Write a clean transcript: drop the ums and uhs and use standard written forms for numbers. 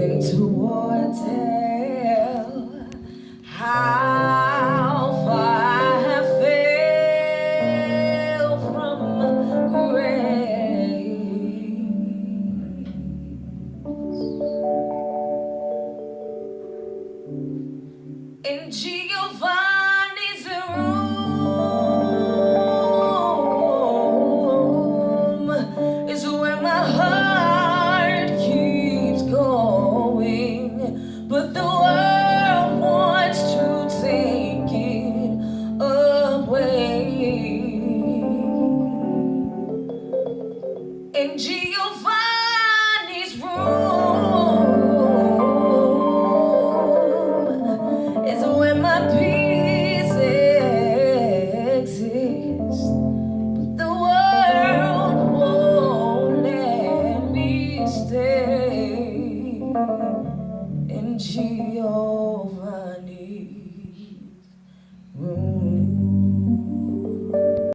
moving towards hell. How far I have failed from grace. In Giovanni's room is where my heart keeps going, but the world wants to take it away. In Giovanni's room is where my peace exists, but the world won't let me stay in Giovanni's